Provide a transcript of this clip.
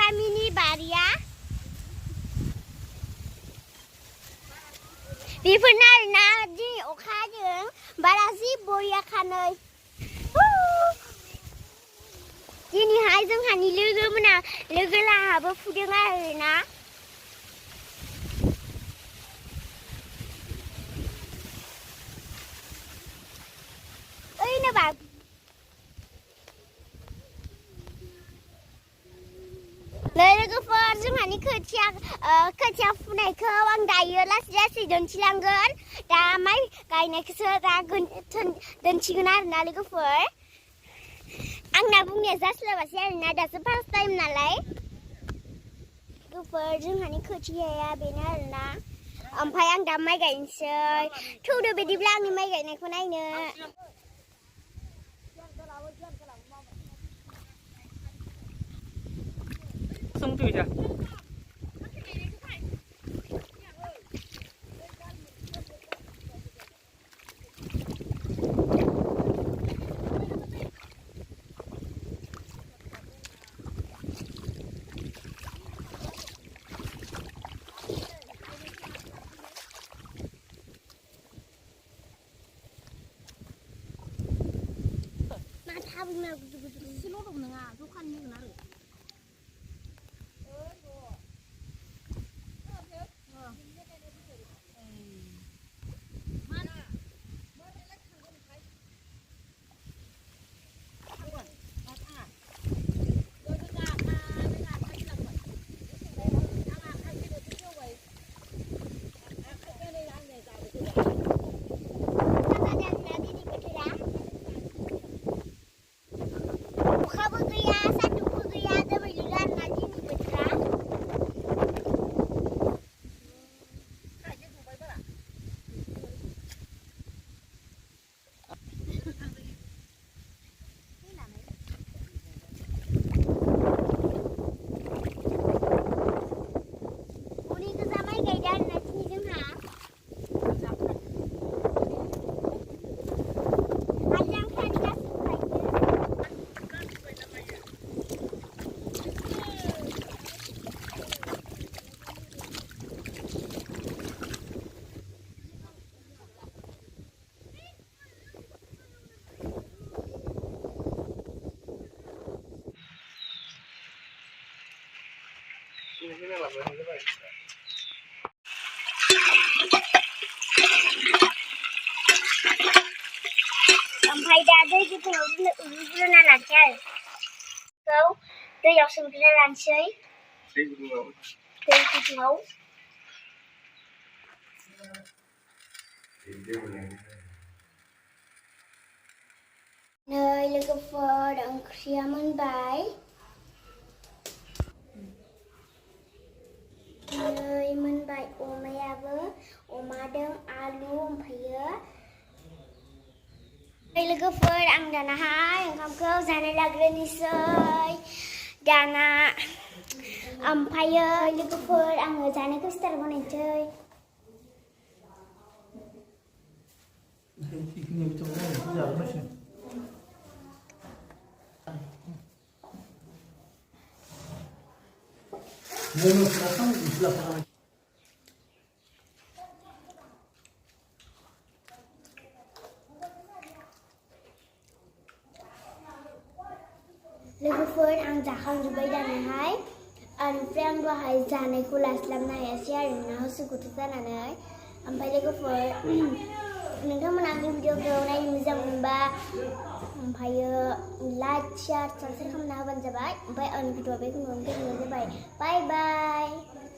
गामिनि बारिया बेफोरनो आरोना दिनै अखा हादों बारा जि बरियाखानै दिनैहाय जोंहानि लोगो लाहाबो फुदों आरोना ओइनोबा लोगोफोर जोंहानि खोथिया फुनायखौ आं दायो लासै दोनथिलांगोन दा माइ गायनायखौसो दा दोनथिगोन आरोना लोगोफोर आंना बुंनाया जास्लाबासै आरोना दासो फार्स्ट टाइम नालाय लोगोफोर जोंहानि खोथियाया बेनो आरोना ओमफ्राय आं दा माइ गायनोसै थौदो बिदिब्ला आंनि माइ गायनायखौ नायनो 성주이자 실로도 없는아 독한 이유는 알아. ओमफ्राय दा दै गुदुङाव रुग्रोना लानोसै आरो दैयाव सोमग्रोना लानोसै दै गुदुङाव नै लोगोफोर ओंख्रिया मोनबाय नै मोनबाय अमायाबो अमादों आलु ओमफ्रायो लोगोफोर आं दानाहाय ओंखामखौ जानो लाग्रोनोसै दाना ओमफ्रायो लोगोफोर आङो जानायखौ स्टार्ट बनायनोसै लोगोफोर आं जाखांजोब्बाय दानाहाय ओमफ्राय आं दहाय जानायखौ लास्लाबनो हायासै आरोना उसुखुथु जानानै ओमफ्राय लोगोफोर नोंथांमोना आंनि भिडिअखौ नायनो मोजां मोनबा ओमफ्रायो लाइक शेयार साबस्क्राइब खालामना होबानो जाबाय ओमफ्राय आंनि भिडिअआ बे खिनियावनो जाबाय बाय बाय